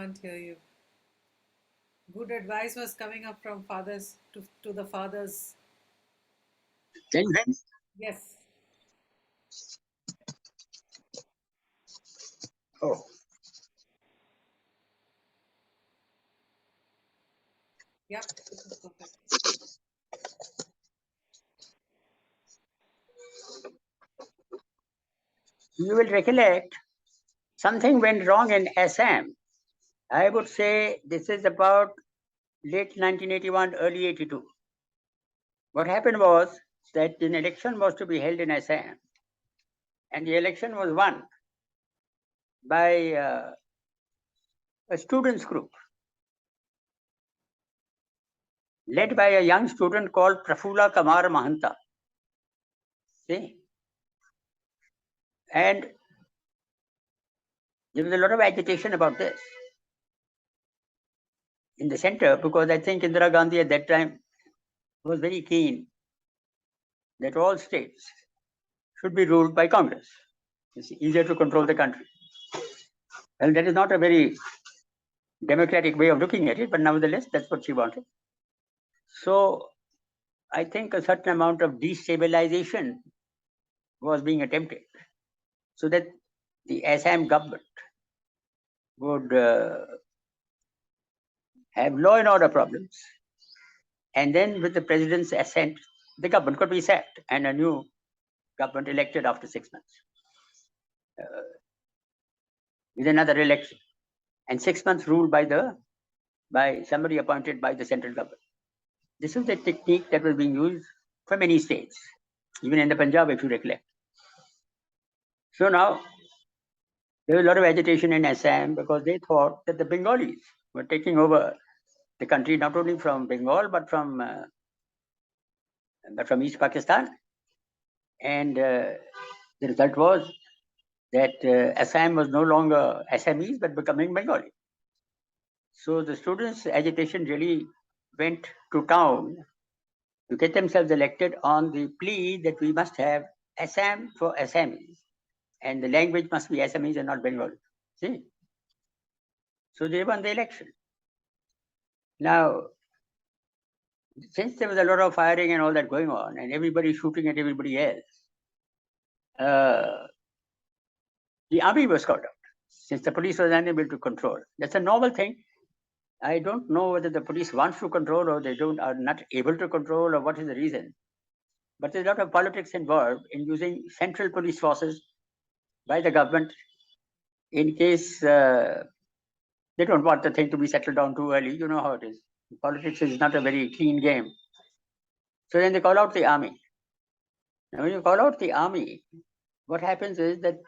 can't hear you. Good advice was coming up from fathers to the fathers. Can you hear me? Yes. Oh, Yep. This is perfect. you will recollect something went wrong in Assam. I would say this is about late 1981, early 82. What happened was that an election was to be held in Assam, and the election was won by a students' group led by a young student called Prafula Kamar Mahanta. See? And there was a lot of agitation about this in the center because I think Indira Gandhi at that time was very keen that all states should be ruled by Congress. It's easier to control the country. Well, that is not a very democratic way of looking at it, but nevertheless, that's what she wanted. So I think a certain amount of destabilization was being attempted so that the Assam government would have law and order problems. And then with the president's assent, the government could be sacked and a new government elected after 6 months with another election. And 6 months ruled by somebody appointed by the central government. This is the technique that was being used for many states, even in the Punjab, if you recollect. So now there was a lot of agitation in Assam because they thought that the Bengalis were taking over the country, not only from Bengal but from East Pakistan. And the result was that Assam was no longer Assamese but becoming Bengali. So the students' agitation really went to town to get themselves elected on the plea that we must have Assam for Assamese and the language must be Assamese and not Bengali. See? So they won the election. Now, since there was a lot of firing and all that going on, and everybody shooting at everybody else, the army was called out since the police was unable to control. That's a normal thing. I don't know whether the police wants to control or they are not able to control or what is the reason. But there's a lot of politics involved in using central police forces by the government in case they don't want the thing to be settled down too early. You know how it is. Politics is not a very clean game. So then they call out the army. Now, when you call out the army, what happens is that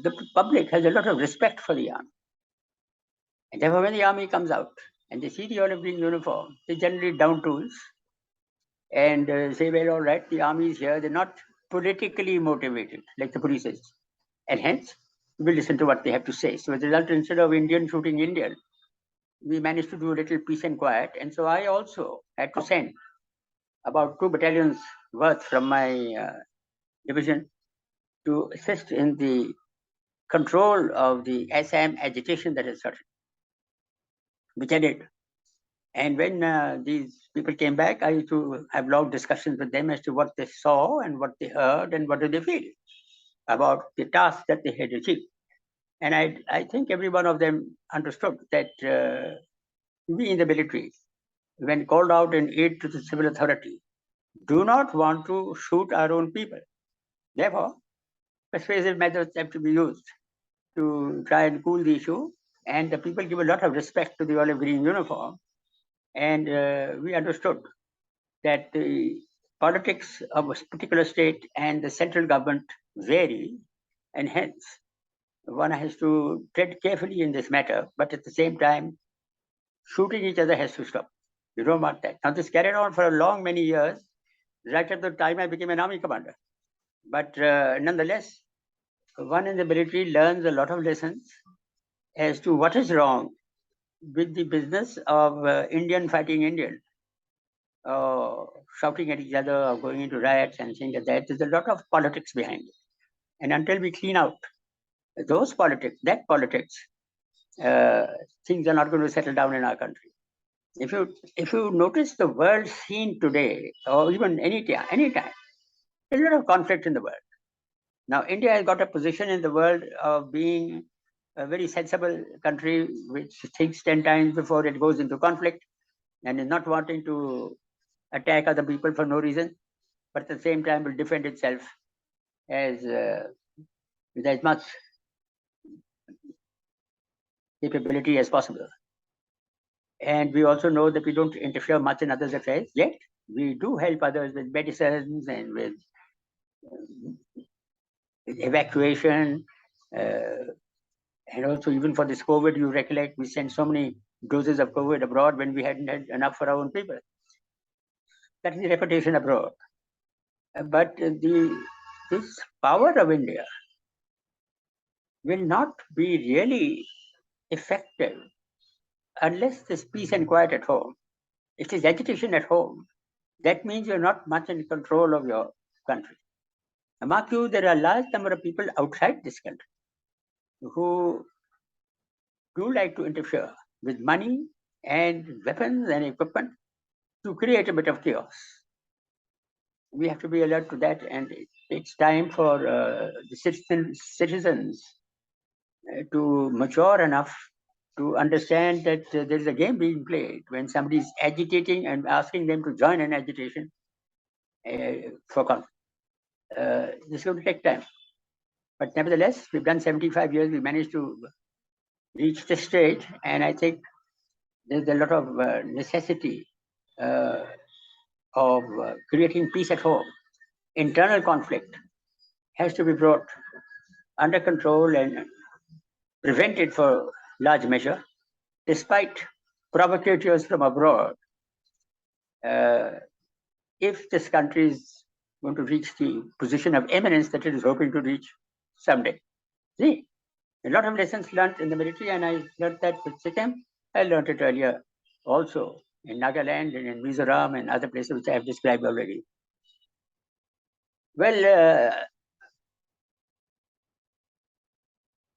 the public has a lot of respect for the army. And therefore, when the army comes out and they see the olive green uniform, they generally down tools and say, well, all right, the army is here. They're not politically motivated like the police is. And hence, we listen to what they have to say. So as a result, instead of Indian shooting Indian, we managed to do a little peace and quiet. And so I also had to send about 2 battalions worth from my division to assist in the control of the Assam agitation that has started, which I did. And when these people came back, I used to have long discussions with them as to what they saw and what they heard and what do they feel about the task that they had achieved. And I think every one of them understood that we in the military, when called out in aid to the civil authority, do not want to shoot our own people. Therefore, persuasive methods have to be used to try and cool the issue. And the people give a lot of respect to the olive green uniform. And we understood that the politics of a particular state and the central government vary, and hence one has to tread carefully in this matter, but at the same time, shooting each other has to stop. You don't want that. Now, this carried on for a long, many years, right at the time I became an army commander. But nonetheless, one in the military learns a lot of lessons as to what is wrong with the business of Indian fighting Indian, shouting at each other or going into riots and things like that. There's a lot of politics behind it. And until we clean out those politics, that politics, uh, things are not going to settle down in our country. If you notice the world scene today, or even anytime, there's a lot of conflict in the world. Now, India has got a position in the world of being a very sensible country which thinks 10 times before it goes into conflict and is not wanting to attack other people for no reason, but at the same time will defend itself as with as much capability as possible. And we also know that we don't interfere much in others' affairs, yet we do help others with medicines and with evacuation. Uh, and also, even for this COVID, you recollect, we sent so many doses of COVID abroad when we hadn't had enough for our own people. That is the reputation abroad. But this power of India will not be really effective unless there's peace and quiet at home. If there's agitation at home, that means you're not much in control of your country. Now, mark you, there are a large number of people outside this country who do like to interfere with money and weapons and equipment to create a bit of chaos. We have to be alert to that, and it takes time for the citizens to mature enough to understand that there is a game being played when somebody is agitating and asking them to join an agitation for conflict. This is going to take time. But nevertheless, we've done 75 years, we managed to reach this stage, and I think there's a lot of necessity uh, of creating peace at home. Internal conflict has to be brought under control and prevented for large measure, despite provocateurs from abroad. Uh, if this country is going to reach the position of eminence that it is hoping to reach someday. See, a lot of lessons learned in the military, and I learned that with Sikkim. I learned it earlier also in Nagaland and in Mizoram and other places which I have described already. Well,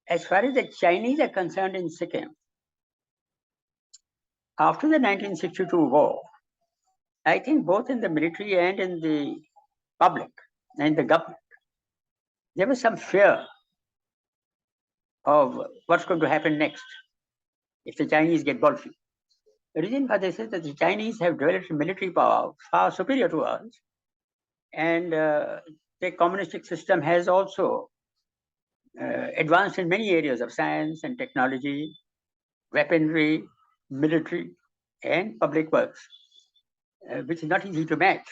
as far as the Chinese are concerned in Sikkim, after the 1962 war, I think both in the military and in the public and the government, there was some fear of what's going to happen next if the Chinese get bulky. The reason for this is that the Chinese have developed military power far superior to us, and the communistic system has also advanced in many areas of science and technology, weaponry, military, and public works, which is not easy to match.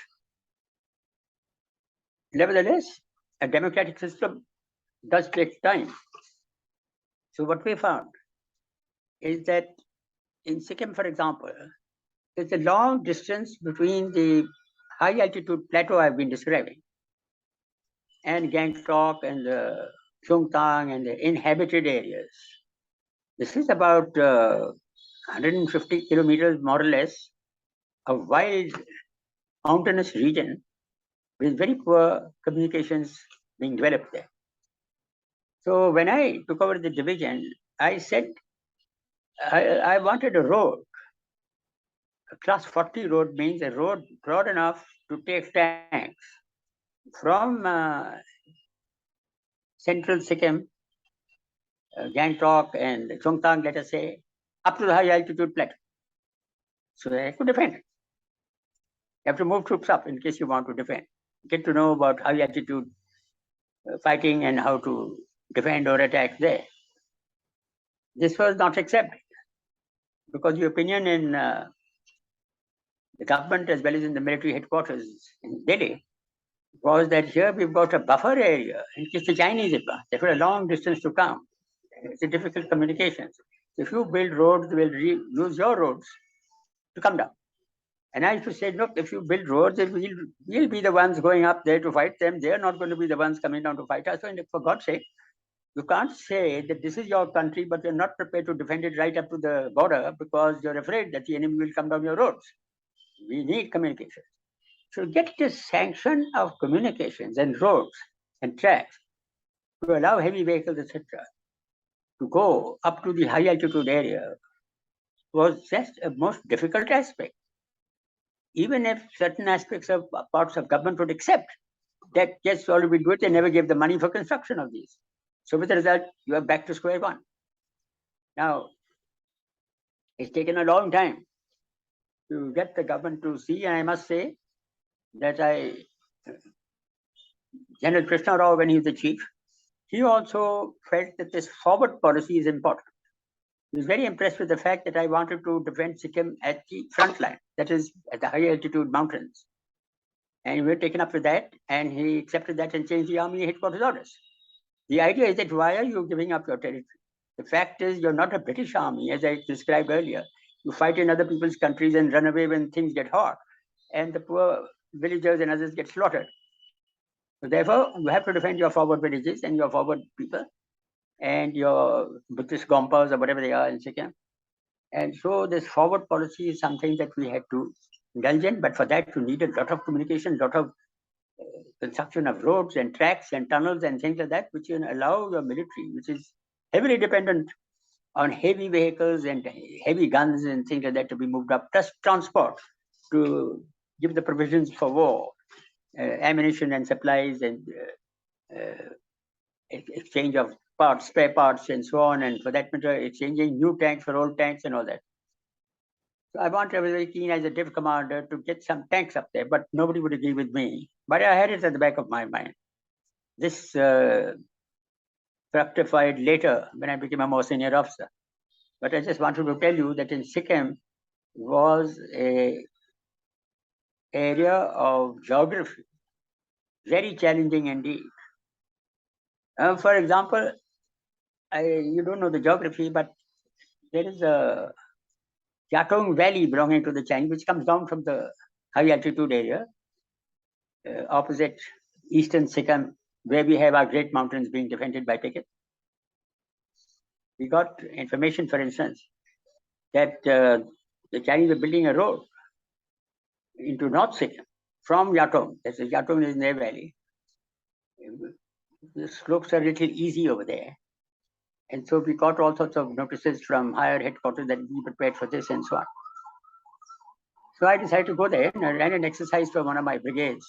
Nevertheless, a democratic system does take time. So what we found is that in Sikkim, for example, there's a long distance between the high altitude plateau I've been describing and Gangtok and the Chungtang and the inhabited areas. This is about 150 kilometers, more or less, of wild mountainous region with very poor communications being developed there. So when I took over the division, I said I wanted a road. A class 40 road means a road broad enough to take tanks from central Sikkim, Gangtok and Chungtang, let us say, up to the high altitude plateau. So they could defend. You have to move troops up in case you want to defend. Get to know about high altitude fighting and how to defend or attack there. This was not accepted because the opinion in the government as well as in the military headquarters in Delhi was that here we've got a buffer area in case the Chinese advance. They've got a long distance to come. It's a difficult communications. If you build roads, they will use your roads to come down. And I used to say, look, if you build roads, we'll be the ones going up there to fight them. They're not going to be the ones coming down to fight us. So for God's sake, you can't say that this is your country, but you're not prepared to defend it right up to the border because you're afraid that the enemy will come down your roads. We need communication. So get the sanction of communications and roads and tracks to allow heavy vehicles, etc. to go up to the high altitude area was just a most difficult aspect. Even if certain aspects of parts of government would accept that, yes, all we do it, they never gave the money for construction of these. So with the result, you are back to square one. Now, it's taken a long time to get the government to see, and I must say that General Krishna Rao, when he was the chief, he also felt that this forward policy is important. He was very impressed with the fact that I wanted to defend Sikkim at the front line, that is, at the high altitude mountains. And we were taken up with that, and he accepted that and changed the army headquarters orders. The idea is that why are you giving up your territory? The fact is, you're not a British army, as I described earlier. You fight in other people's countries and run away when things get hot, and the poor villagers and others get slaughtered. So therefore, you have to defend your forward villages and your forward people and your Buddhist gompas or whatever they are in Sikkim. And so this forward policy is something that we had to indulge in, but for that you need a lot of communication, a lot of construction of roads and tracks and tunnels and things like that, which can allow your military, which is heavily dependent on heavy vehicles and heavy guns and things like that, to be moved up, plus transport to give the provisions for war, ammunition and supplies, and exchange of parts, spare parts, and so on, and for that matter, exchanging new tanks for old tanks and all that. So I was very keen as a div commander to get some tanks up there, but nobody would agree with me. But I had it at the back of my mind. This fructified later when I became a more senior officer. But I just wanted to tell you that in Sikkim was a area of geography, very challenging indeed. For example, you don't know the geography, but there is a Yatong Valley belonging to the Chinese, which comes down from the high altitude area, opposite eastern Sikkim, where we have our great mountains being defended by pickets. We got information, for instance, that the Chinese are building a road into North Sikkim from Yatong. Yatong is in their valley. The slopes are a little easy over there. And so we got all sorts of notices from higher headquarters that be prepared for this and so on. So I decided to go there, and I ran an exercise for one of my brigades.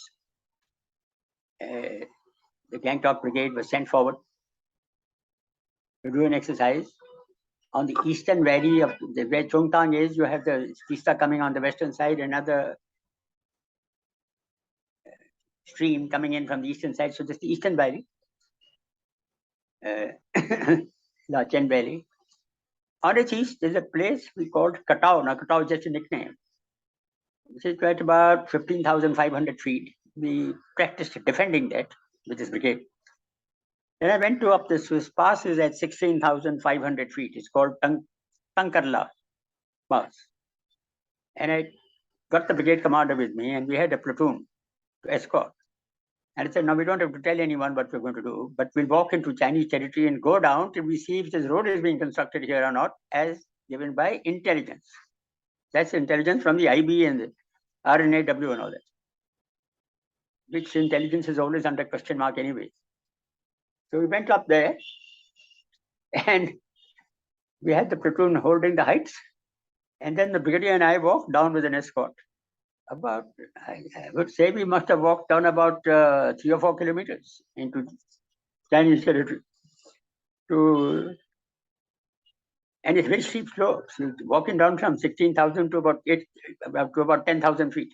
The Gangtok Brigade was sent forward to do an exercise on the eastern valley of where Chongtang is. You have the Tista coming on the western side, another stream coming in from the eastern side. So this is the eastern valley, La Chen Valley. On its east, there's a place we called Katao. Now, Katao is just a nickname. This is at about 15,500 feet. We practiced defending that with this brigade. Then I went to up the Swiss Pass is at 16,500 feet. It's called Tankarla Pass. And I got the brigade commander with me, and we had a platoon to escort. And I said, no, we don't have to tell anyone what we're going to do, but we'll walk into Chinese territory and go down till we see if this road is being constructed here or not, as given by intelligence. That's intelligence from the IB and the RNAW and all that, which intelligence is always under question mark anyway. So we went up there, and we had the platoon holding the heights, and then the brigadier and I walked down with an escort. About, I would say we must have walked down about 3 or 4 kilometers into Chinese territory. And it's very steep slopes. You're walking down from 16,000 to about 10,000 feet.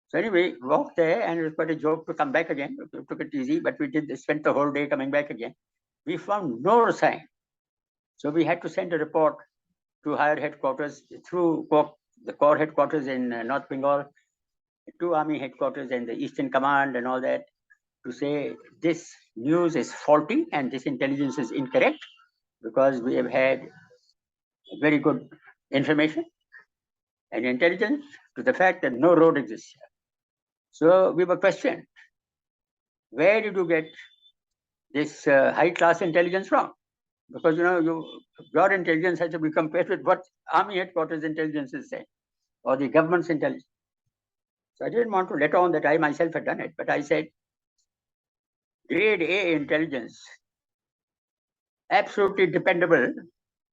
So anyway, walked there, and it was quite a joke to come back again. We took it easy, but we spent the whole day coming back again. We found no sign. So we had to send a report to higher headquarters through the Corps headquarters in North Bengal, to Army headquarters and the Eastern Command and all that, to say this news is faulty and this intelligence is incorrect, because we have had very good information and intelligence to the fact that no road exists here. So we were questioned, where did you get this high class intelligence from? Because your intelligence has to be compared with what Army headquarters intelligence is saying, or the government's intelligence. So I didn't want to let on that I myself had done it, but I said, grade A intelligence absolutely dependable,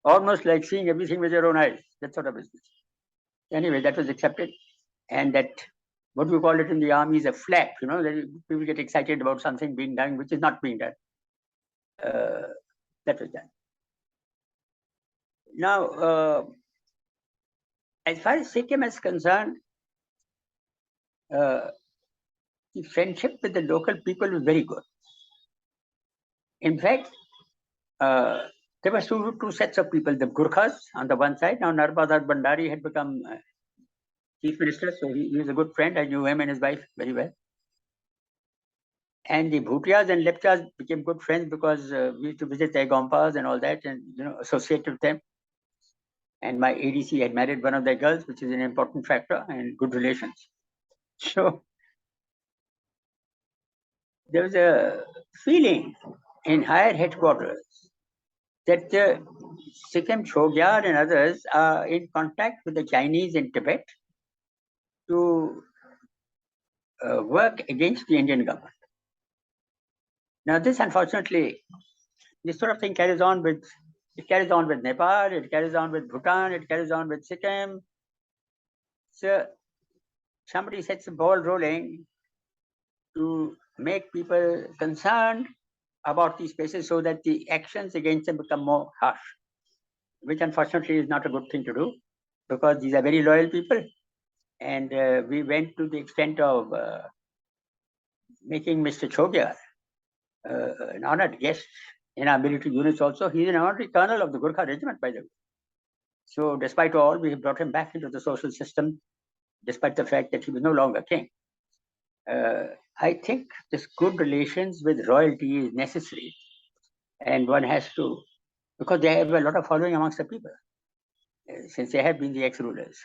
almost like seeing everything with your own eyes, that sort of business. Anyway, that was accepted. And that, what we call it in the army, is a flap, that people get excited about something being done, which is not being done. That was done. Now, as far as Sikkim is concerned, the friendship with the local people was very good. In fact, there were two sets of people, the Gurkhas on the one side. Now, Narbadar Bandari had become chief minister, so he was a good friend. I knew him and his wife very well. And the Bhutias and Lepchas became good friends because we used to visit their gompas and all that, and associate with them. And my ADC had married one of their girls, which is an important factor, and good relations. So there was a feeling in higher headquarters that Sikkim Chogyar and others are in contact with the Chinese in Tibet to work against the Indian government. Now, this unfortunately, this sort of thing carries on with Nepal, it carries on with Bhutan, it carries on with Sikkim. So somebody sets the ball rolling to make people concerned about these places so that the actions against them become more harsh, which unfortunately is not a good thing to do because these are very loyal people. And we went to the extent of making Mr. Chogyar an honored guest in our military units also. He's an honorary colonel of the Gurkha regiment, by the way. So despite all, we have brought him back into the social system, despite the fact that he was no longer king. I think this good relations with royalty is necessary. And one has to, because they have a lot of following amongst the people, since they have been the ex-rulers.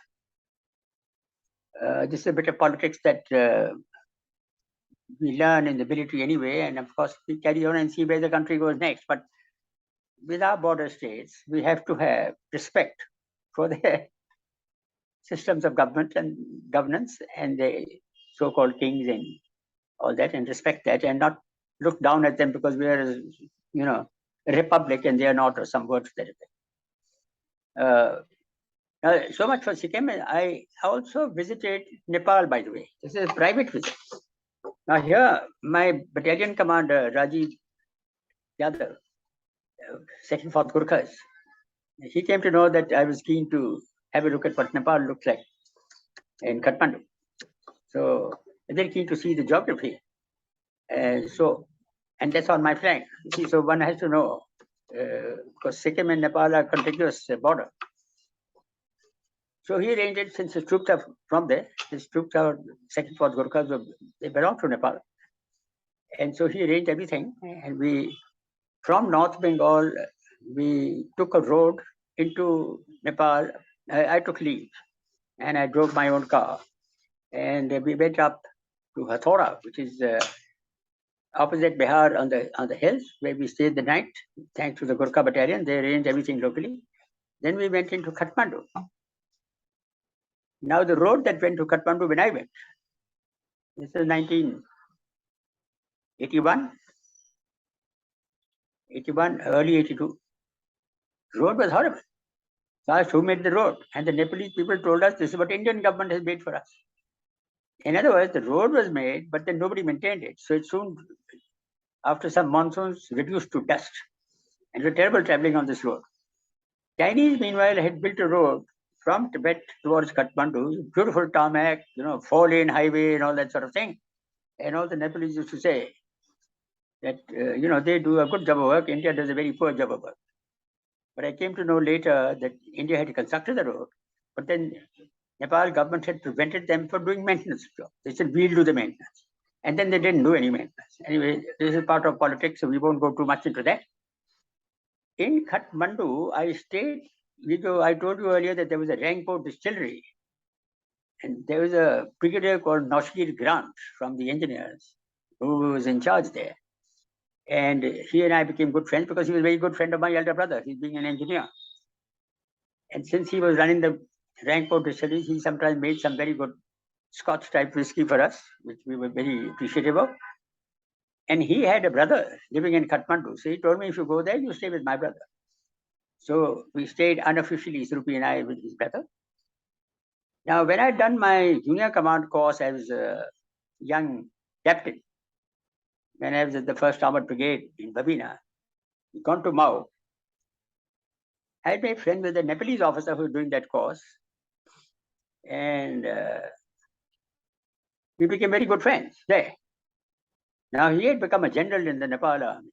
This is a bit of politics that we learn in the military anyway, and of course we carry on and see where the country goes next. But with our border states, we have to have respect for their systems of government and governance and the so-called kings and all that, and respect that, and not look down at them because we are, a republic and they are not, or some words to that effect. So much for Sikkim. I also visited Nepal, by the way. This is a private visit. Now here, my battalion commander, Rajiv Yadav, 2nd 4th Gurkhas, he came to know that I was keen to have a look at what Nepal looks like in Kathmandu. So very keen to see the geography. And that's on my flank. See, so one has to know, because Sikkim and Nepal are contiguous border. So he arranged it, since his troops are from there, his troops are 2nd 4th Gurkhas, they belong to Nepal. And so he arranged everything, and we, from North Bengal, we took a road into Nepal. I took leave, and I drove my own car, and we went up to Hathora, which is opposite Bihar on the hills, where we stayed the night. Thanks to the Gurkha battalion, they arranged everything locally. Then we went into Kathmandu. Now the road that went to Kathmandu when I went, this is 1981, early 82. Road was horrible. So I asked who made the road, and the Nepalese people told us this is what Indian government has made for us. In other words, the road was made, but then nobody maintained it. So it soon, after some monsoons, reduced to dust. And it was terrible traveling on this road. Chinese, meanwhile, had built a road from Tibet towards Kathmandu, beautiful tarmac, 4-lane highway and all that sort of thing. And all the Nepalese used to say that, they do a good job of work, India does a very poor job of work. But I came to know later that India had constructed the road, but then Nepal government had prevented them from doing maintenance job. They said, we'll do the maintenance. And then they didn't do any maintenance. Anyway, this is part of politics, so we won't go too much into that. In Kathmandu, I stayed, I told you earlier that there was a Rangpo distillery. And there was a brigadier called Noshgir Grant from the engineers who was in charge there. And he and I became good friends because he was a very good friend of my elder brother. He's being an engineer. And since he was running the Rangpo distillery, he sometimes made some very good Scotch type whiskey for us, which we were very appreciative of. And he had a brother living in Kathmandu. So he told me, if you go there, you stay with my brother. So we stayed unofficially, Srupi and I, with his brother. Now, when I had done my junior command course as a young captain, when I was at the 1st Armored Brigade in Babina, gone to Mao, I had made friends with a Nepalese officer who was doing that course. And we became very good friends there. Now, he had become a general in the Nepal army,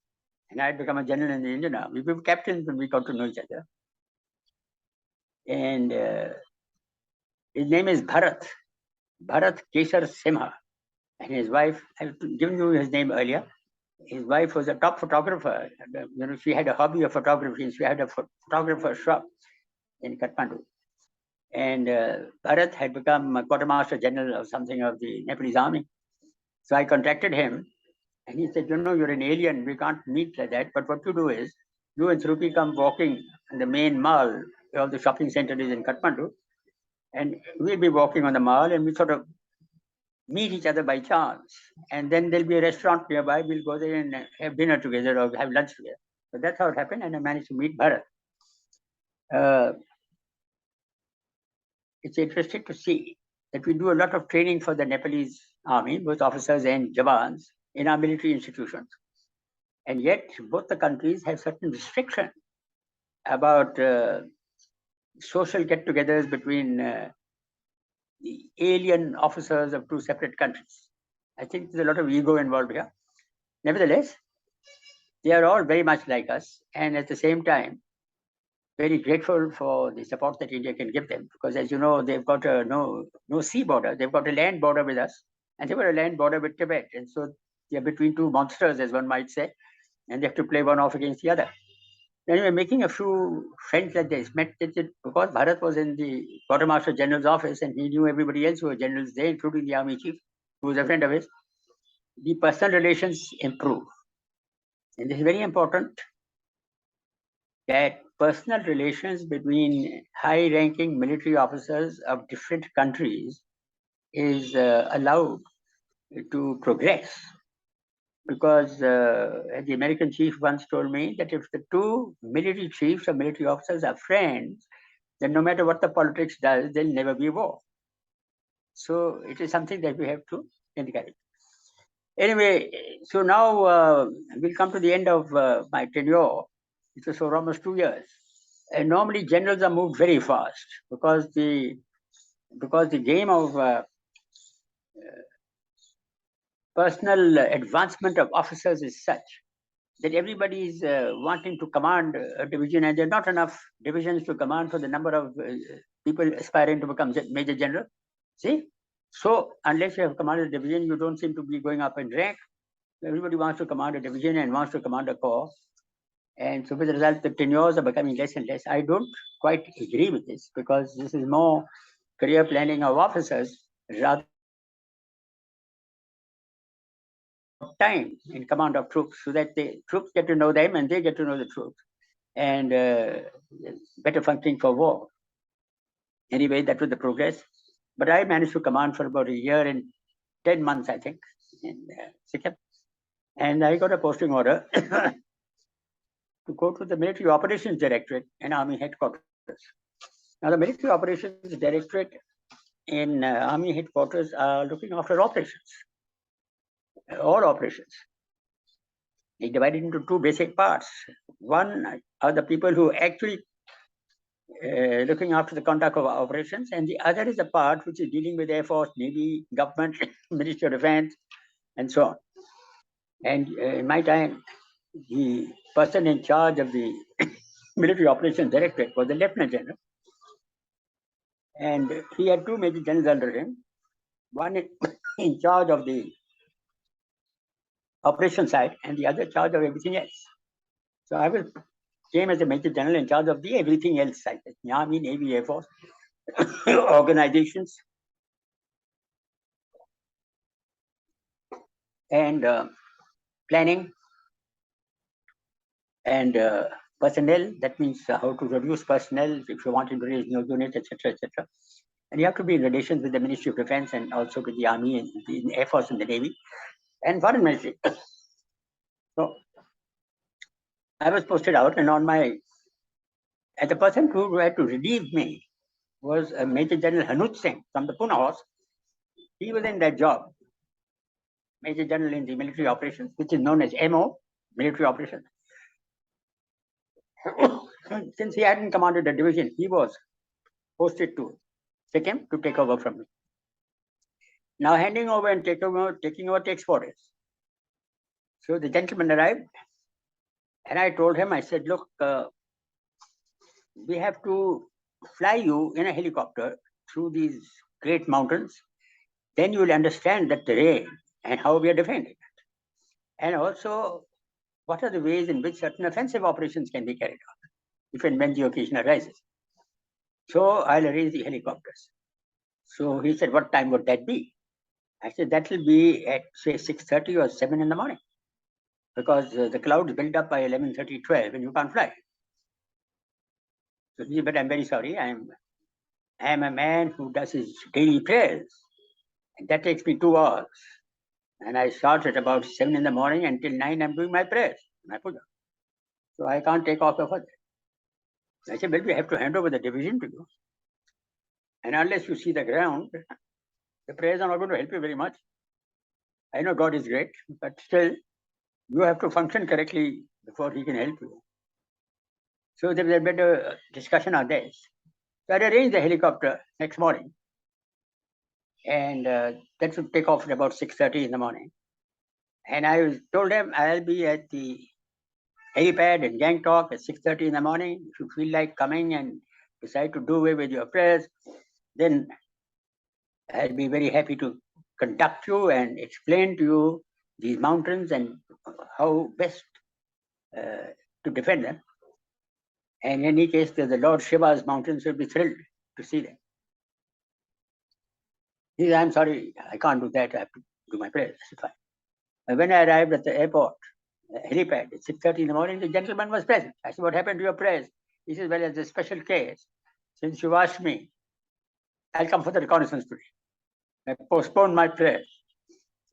and I had become a general in the Indian army. We were captains when we got to know each other. And his name is Bharat Kesar Simha. And his wife, I've given you his name earlier. His wife was a top photographer. You know, she had a hobby of photography. She had a photographer shop in Kathmandu. And Bharat had become a quartermaster general or something of the Nepalese army. So I contacted him, and he said, you know, you're an alien. We can't meet like that. But what you do is, you and Srupi come walking in the main mall. All the shopping center is in Kathmandu. And we'll be walking on the mall, and we sort of meet each other by chance. And then there'll be a restaurant nearby. We'll go there and have dinner together or have lunch together. So that's how it happened. And I managed to meet Bharat. It's interesting to see that we do a lot of training for the Nepalese army, both officers and jawans, in our military institutions. And yet, both the countries have certain restrictions about social get-togethers between the alien officers of two separate countries. I think there's a lot of ego involved here. Nevertheless, they are all very much like us, and at the same time, very grateful for the support that India can give them, because as you know, they've got a no sea border, they've got a land border with us, and they've got a land border with Tibet, and so they're between two monsters, as one might say, and they have to play one off against the other. Anyway, making a few friends like this, met because Bharat was in the quartermaster general's office, and he knew everybody else who were generals there, including the army chief, who was a friend of his. The personal relations improve, and this is very important, that personal relations between high-ranking military officers of different countries is allowed to progress. Because the American chief once told me that if the two military chiefs or military officers are friends, then no matter what the politics does, there'll never be war. So it is something that we have to encourage. Anyway, so now we'll come to the end of my tenure. It was for almost 2 years. And normally generals are moved very fast because the game of personal advancement of officers is such that everybody is wanting to command a division, and there are not enough divisions to command for the number of people aspiring to become major general. See? So unless you have commanded a division, you don't seem to be going up in rank. Everybody wants to command a division and wants to command a corps. And so with the result, the tenures are becoming less and less. I don't quite agree with this, because this is more career planning of officers rather time in command of troops, so that the troops get to know them and they get to know the troops, and better functioning for war. Anyway, that was the progress. But I managed to command for about a year and 10 months, I think, in Sikkim. And I got a posting order to go to the Military Operations Directorate in Army Headquarters. Now, the Military Operations Directorate in Army Headquarters are looking after operations, all operations. They divided into two basic parts. One are the people who actually looking after the conduct of operations, and the other is the part which is dealing with Air Force, Navy, government, Ministry of Defense, and so on. And in my time, the person in charge of the Military Operations Directorate was the Lieutenant General. And he had two major generals under him, one in charge of the operation side and the other charge of everything else. So I came as a major general in charge of the everything else side, the Army, Navy, Air Force, organizations, and planning, and personnel. That means how to reduce personnel if you want to raise new units, etc., etc. And you have to be in relations with the Ministry of Defense and also with the Army and the Air Force and the Navy and Foreign Ministry. So I was posted out, and the person who had to relieve me was Major General Hanuj Singh from the Pune Horse. He was in that job, Major General in the military operations, which is known as MO, military operations. Since he hadn't commanded the division, he was posted to Sikkim to take over from me. Now handing over and taking over takes 4 days. So the gentleman arrived, and I told him, I said, look, we have to fly you in a helicopter through these great mountains. Then you will understand the terrain and how we are defending it. And also, what are the ways in which certain offensive operations can be carried out, if and when the occasion arises. So I'll arrange the helicopters. So he said, what time would that be? I said, that will be at, say, 6:30 or 7 in the morning, because the clouds build up by 11:30, 12, and you can't fly. So he said, but I'm very sorry. I am a man who does his daily prayers, and that takes me 2 hours. And I start at about 7 in the morning until 9, I'm doing my prayers, my puja. So I can't take off before that. I said, well, we have to hand over the division to you. And unless you see the ground, the prayers are not going to help you very much. I know God is great, but still, you have to function correctly before He can help you. So there was a bit of discussion on this. So I arranged the helicopter next morning, and that should take off at about 6:30 in the morning. And I told them I'll be at the helipad in Gangtok at 6:30 in the morning. If you feel like coming and decide to do away with your prayers, then I'll be very happy to conduct you and explain to you these mountains and how best to defend them. And in any case, the Lord Shiva's mountains will be thrilled to see them. He said, I'm sorry, I can't do that. I have to do my prayers. Fine. When I arrived at the airport, helipad, at 6:30 in the morning, the gentleman was present. I said, what happened to your prayers? He says, well, as a special case, since you asked me, I'll come for the reconnaissance today. I postponed my prayers.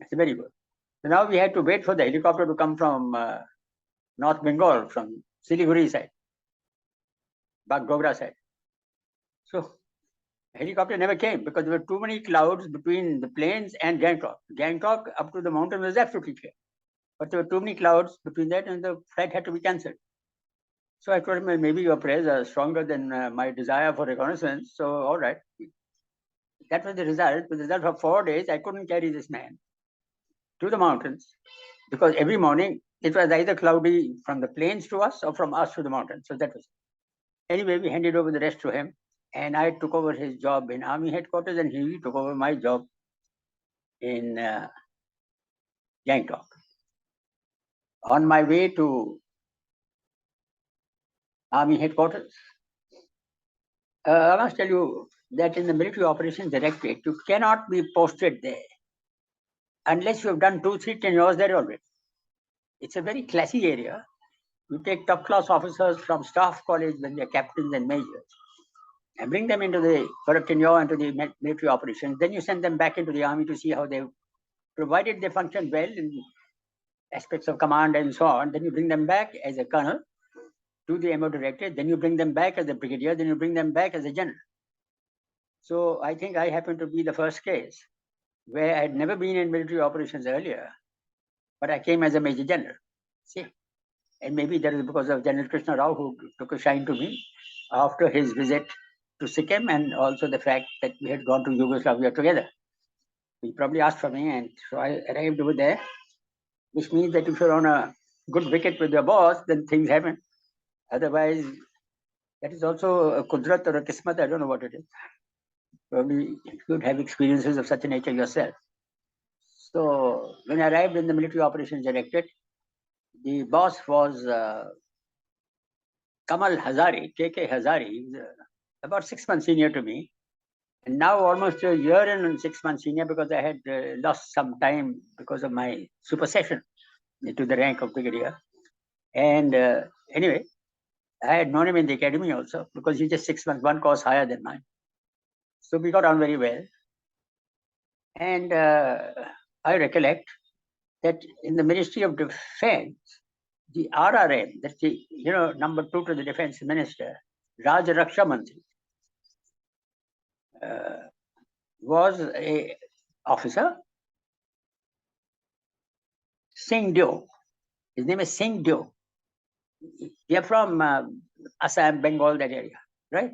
I said, very good. So now we had to wait for the helicopter to come from North Bengal, from Siliguri side, Bagdogra side. So helicopter never came because there were too many clouds between the plains and Gangtok. Gangtok up to the mountain was absolutely clear. But there were too many clouds between that, and the flight had to be cancelled. So I told him, well, maybe your prayers are stronger than my desire for reconnaissance. So, all right. That was the result. The result of 4 days, I couldn't carry this man to the mountains, because every morning it was either cloudy from the plains to us or from us to the mountains. So that was it. Anyway, we handed over the rest to him, and I took over his job in Army headquarters, and he took over my job in Gangtok. On my way to Army headquarters, I must tell you that in the Military Operations Directorate, you cannot be posted there unless you have done 2-3 tenures there already. It's a very classy area. You take top class officers from staff college when they're captains and majors, and bring them for a tenure into the military operations. Then you send them back into the army to see how they, provided they function well in aspects of command and so on. Then you bring them back as a colonel to the MO directorate. Then you bring them back as a brigadier. Then you bring them back as a general. So I think I happen to be the first case where I had never been in military operations earlier, but I came as a major general. See, and maybe that is because of General Krishna Rao, who took a shine to me after his visit to Sikkim, and also the fact that we had gone to Yugoslavia together. He probably asked for me, and so I arrived over there, which means that if you're on a good wicket with your boss, then things happen. Otherwise, that is also a kudrat or a kismat, I don't know what it is. Probably you should have experiences of such a nature yourself. So when I arrived in the Military Operations Directorate, the boss was Kamal Hazari, KK Hazari, about 6 months senior to me, and now almost a year and 6 months senior, because I had lost some time because of my supersession to the rank of brigadier. And anyway, I had known him in the academy also, because he's just 6 months, one course higher than mine. So we got on very well. And I recollect that in the Ministry of Defense, the RRM, that's the number 2 to the Defense Minister, Raj Raksha Mantri, was a officer, Singh Deo. His name is Singh Deo. We are from Assam, Bengal, that area, right?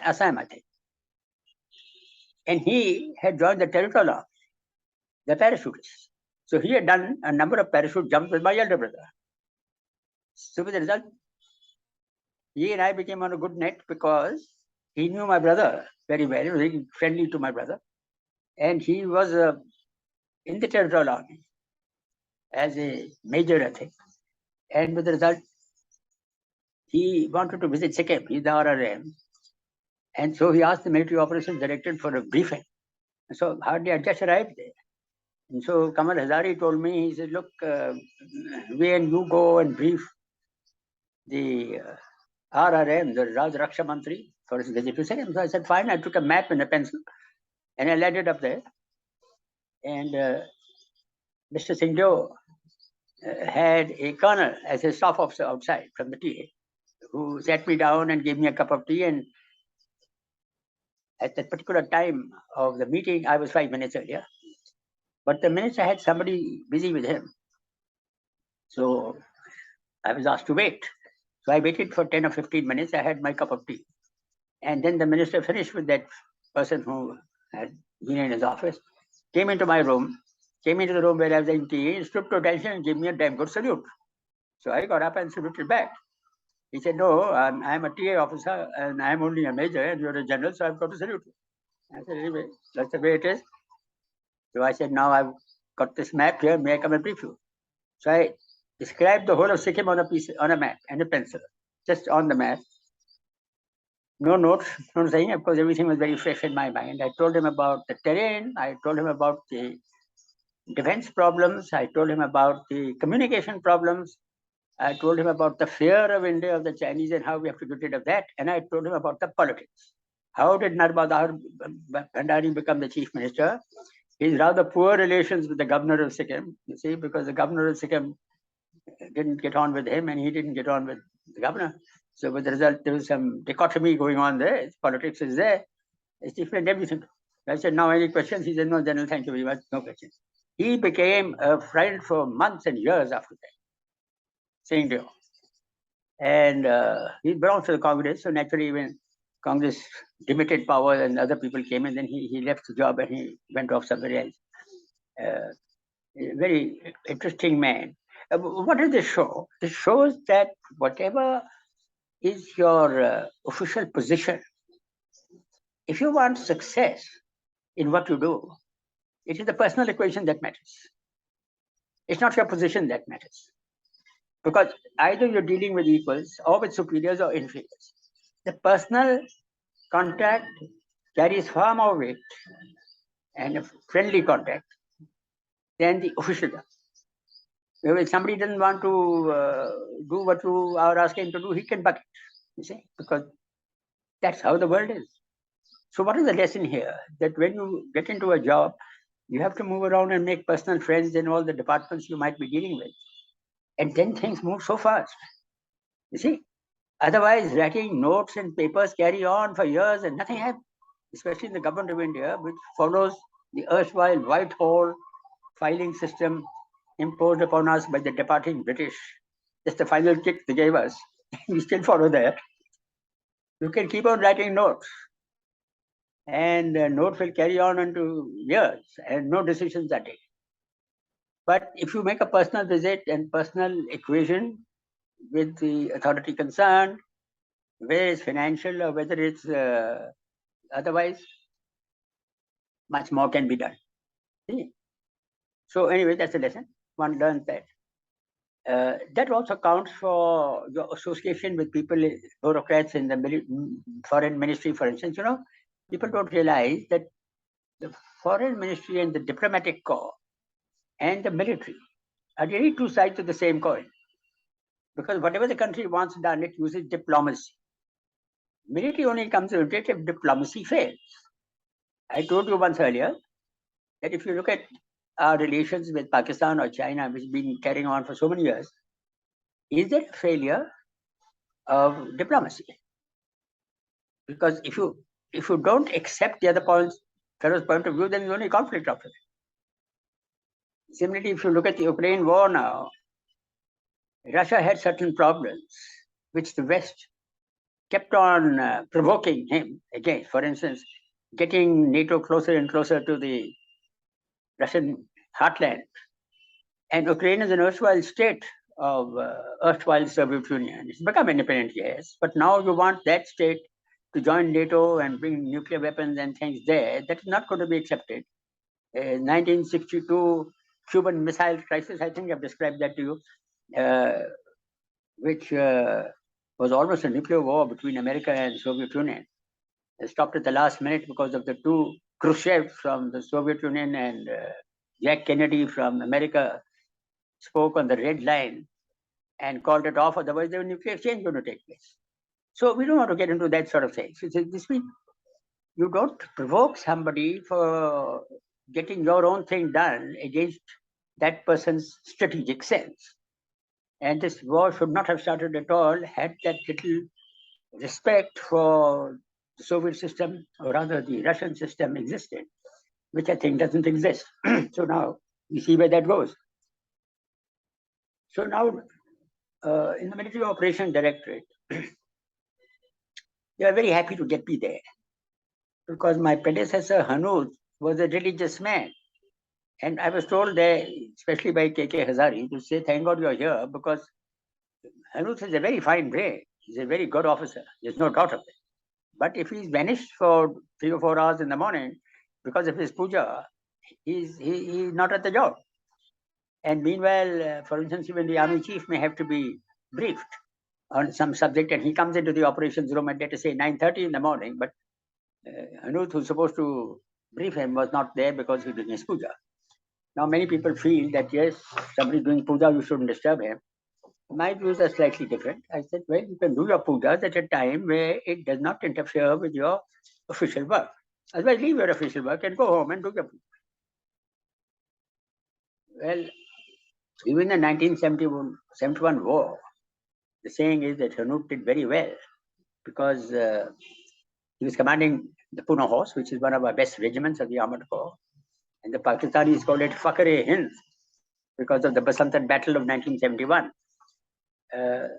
Assam, I think. And he had joined the territorial army, the parachutists. So he had done a number of parachute jumps with my elder brother. So with the result, he and I became on a good net because he knew my brother very well, very friendly to my brother. And he was in the territorial army as a major, I think. And with the result, he wanted to visit Sikkim. He's the RRM. And so he asked the military operations director for a briefing. So hardly I just arrived there. And so Kamal Hazari told me, he said, look, we and you go and brief the RRM, the Raj Raksha Mantri, for his visit to Sikkim. So I said, fine. I took a map and a pencil and I landed up there. And Mr. Singh Deo had a colonel as a staff officer outside from the TA who sat me down and gave me a cup of tea. And at that particular time of the meeting, I was 5 minutes earlier. But the minister had somebody busy with him. So I was asked to wait. So I waited for 10 or 15 minutes. I had my cup of tea. And then the minister finished with that person who had been in his office, came into my room, came into the room where I was in tea, stood to attention and gave me a damn good salute. So I got up and saluted back. He said, no, I'm a TA officer and I'm only a major and you're a general, so I've got to salute you. I said, anyway, that's the way it is. So I said, now I've got this map here, may I come and brief you? So I described the whole of Sikkim on a map and a pencil, just on the map. No notes, no saying, of course, everything was very fresh in my mind. I told him about the terrain, I told him about the defense problems, I told him about the communication problems, I told him about the fear of India of the Chinese and how we have to get rid of that, and I told him about the politics. How did Narmada Bhandari become the chief minister? His rather poor relations with the governor of Sikkim, you see, because the governor of Sikkim didn't get on with him and he didn't get on with the governor. So with the result, there was some dichotomy going on there. His politics is there. It's different, everything. I said, now any questions? He said, no, General, thank you very much. No questions. He became a friend for months and years after that, Singh Deo. And he belongs to the Congress. So naturally, when Congress demitted power and other people came in, then he left the job and he went off somewhere else. A very interesting man. What does this show? This shows that whatever is your official position, if you want success in what you do, it is the personal equation that matters. It's not your position that matters. Because either you're dealing with equals or with superiors or inferiors. The personal contact carries far more weight and a friendly contact than the official one. If somebody doesn't want to do what you are asking to do, he can buck it, you see, because that's how the world is. So what is the lesson here? That when you get into a job, you have to move around and make personal friends in all the departments you might be dealing with. And then things move so fast, you see. Otherwise, writing notes and papers carry on for years and nothing happens, especially in the government of India, which follows the erstwhile Whitehall filing system imposed upon us by the departing British. Just the final kick they gave us. We still follow that. You can keep on writing notes, and notes will carry on into years, and no decisions are taken. But if you make a personal visit and personal equation with the authority concerned, whether it's financial or whether it's otherwise, much more can be done. See? So anyway, that's a lesson. One learns that. That also counts for your association with people, bureaucrats in the foreign ministry, for instance. You know, people don't realize that the foreign ministry and the diplomatic corps and the military are really two sides of the same coin. Because whatever the country wants done, it uses diplomacy. Military only comes into it if diplomacy fails. I told you once earlier that if you look at our relations with Pakistan or China, which has been carrying on for so many years, is that a failure of diplomacy? Because if you don't accept the other fellow's point of view, then there's only conflict after that. Similarly, if you look at the Ukraine war now, Russia had certain problems which the West kept on provoking him against. For instance, getting NATO closer and closer to the Russian heartland. And Ukraine is an erstwhile state of erstwhile Soviet Union. It's become independent, yes, but now you want that state to join NATO and bring nuclear weapons and things there. That is not going to be accepted. 1962 Cuban Missile Crisis, I think I've described that to you, which was almost a nuclear war between America and Soviet Union. It stopped at the last minute because of the two Khrushchev from the Soviet Union and Jack Kennedy from America spoke on the red line and called it off. Otherwise, there was nuclear exchange going to take place. So we don't want to get into that sort of thing. So this week, you don't provoke somebody for getting your own thing done against that person's strategic sense. And this war should not have started at all had that little respect for the Soviet system, or rather the Russian system, existed, which I think doesn't exist. So now we see where that goes. So now, in the Military Operations Directorate, they are very happy to get me there because my predecessor, Hanud, was a religious man. And I was told there, especially by K.K. Hazari, to say, thank God you're here because Hanud is a very fine brain. He's a very good officer. There's no doubt of it. But if he's vanished for 3 or 4 hours in the morning because of his puja, he's not at the job. And meanwhile, for instance, even the army chief may have to be briefed on some subject, and he comes into the operations room at, let us say, 9:30 in the morning, but Anuth, who's supposed to brief him, was not there because he was doing his puja. Now, many people feel that, yes, somebody doing puja, you shouldn't disturb him. My views are slightly different. I said, well, you can do your pujas at a time where it does not interfere with your official work. Otherwise, leave your official work and go home and do your puja. Well, even in the 1971 war, the saying is that Hanut did very well because he was commanding the Pune Horse, which is one of our best regiments of the Armored Corps. And the Pakistanis called it Fakr-e-Hind because of the Basantan Battle of 1971. There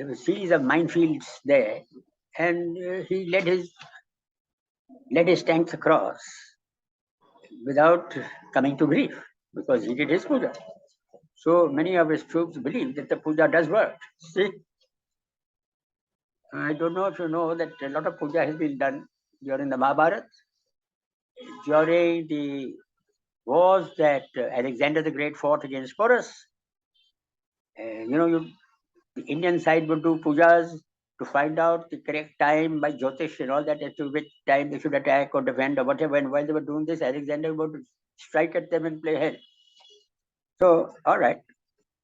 were a series of minefields there, and he led his tanks across without coming to grief because he did his puja. So many of his troops believe that the puja does work. See, I don't know if you know that a lot of puja has been done during the Mahabharata, during the wars that Alexander the Great fought against Porus. The Indian side would do pujas to find out the correct time by Jyotish and all that as to which time they should attack or defend or whatever. And while they were doing this, Alexander would strike at them and play hell. So, all right,